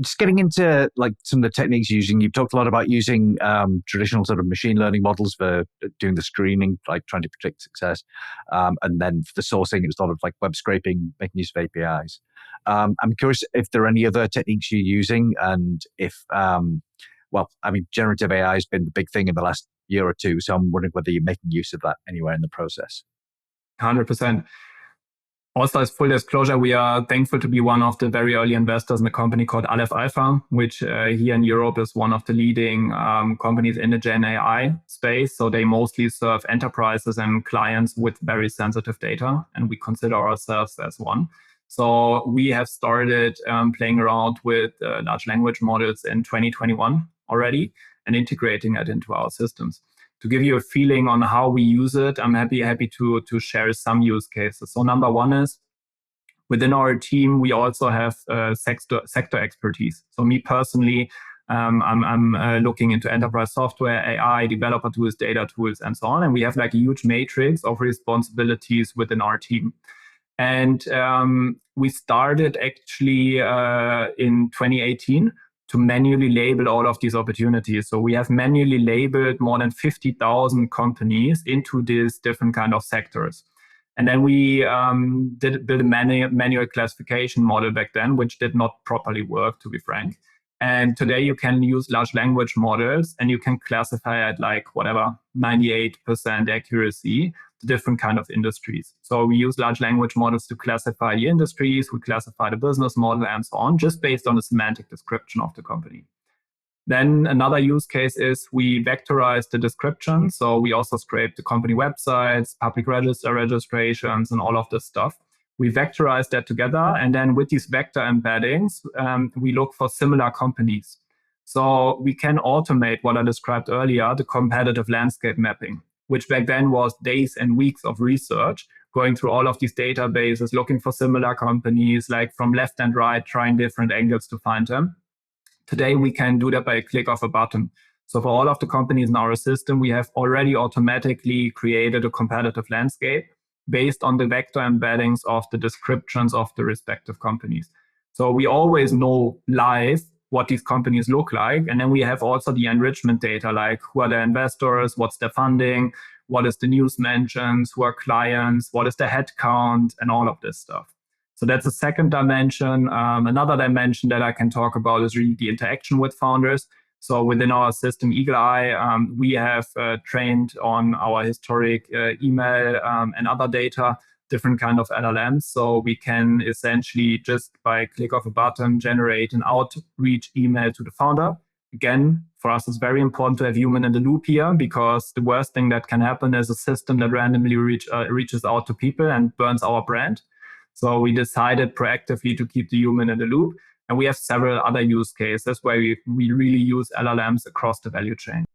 Just getting into like some of the techniques you're using, you've talked a lot about using traditional sort of machine learning models for doing the screening, like trying to predict success. And then for the sourcing, it's a lot of like web scraping, making use of APIs. I'm curious if there are any other techniques you're using, and if, generative AI has been the big thing in the last year or two. So I'm wondering whether you're making use of that anywhere in the process. 100%. Also, as full disclosure, we are thankful to be one of the very early investors in a company called Aleph Alpha, which here in Europe is one of the leading companies in the Gen AI space. So they mostly serve enterprises and clients with very sensitive data, and we consider ourselves as one. So we have started playing around with large language models in 2021 already and integrating it into our systems. To give you a feeling on how we use it, I'm happy to share some use cases. So number one is, within our team, we also have sector expertise. So me personally, I'm looking into enterprise software, AI, developer tools, data tools, and so on. And we have like a huge matrix of responsibilities within our team. And we started actually in 2018 to manually label all of these opportunities. So we have manually labeled more than 50,000 companies into these different kind of sectors. And then we build a manual classification model back then, which did not properly work, to be frank. And today you can use large language models and you can classify at like 98% accuracy the different kind of industries. So we use large language models to classify the industries, we classify the business model and so on, just based on the semantic description of the company. Then another use case is we vectorize the description. So we also scrape the company websites, public register registrations, and all of this stuff. We vectorize that together, and then with these vector embeddings, we look for similar companies. So we can automate what I described earlier, the competitive landscape mapping, which back then was days and weeks of research, going through all of these databases, looking for similar companies, like from left and right, trying different angles to find them. Today, we can do that by a click of a button. So for all of the companies in our system, we have already automatically created a competitive landscape based on the vector embeddings of the descriptions of the respective companies. So we always know live what these companies look like. And then we have also the enrichment data, like who are the investors, what's their funding, what is the news mentions, who are clients, what is the headcount, and all of this stuff. So that's a second dimension. Another dimension that I can talk about is really the interaction with founders. So within our system, Eagle Eye, we have trained on our historic email and other data, different kind of LLMs. So we can essentially just by click of a button, generate an outreach email to the founder. Again, for us, it's very important to have human in the loop here, because the worst thing that can happen is a system that randomly reaches out to people and burns our brand. So we decided proactively to keep the human in the loop. And we have several other use cases where we really use LLMs across the value chain.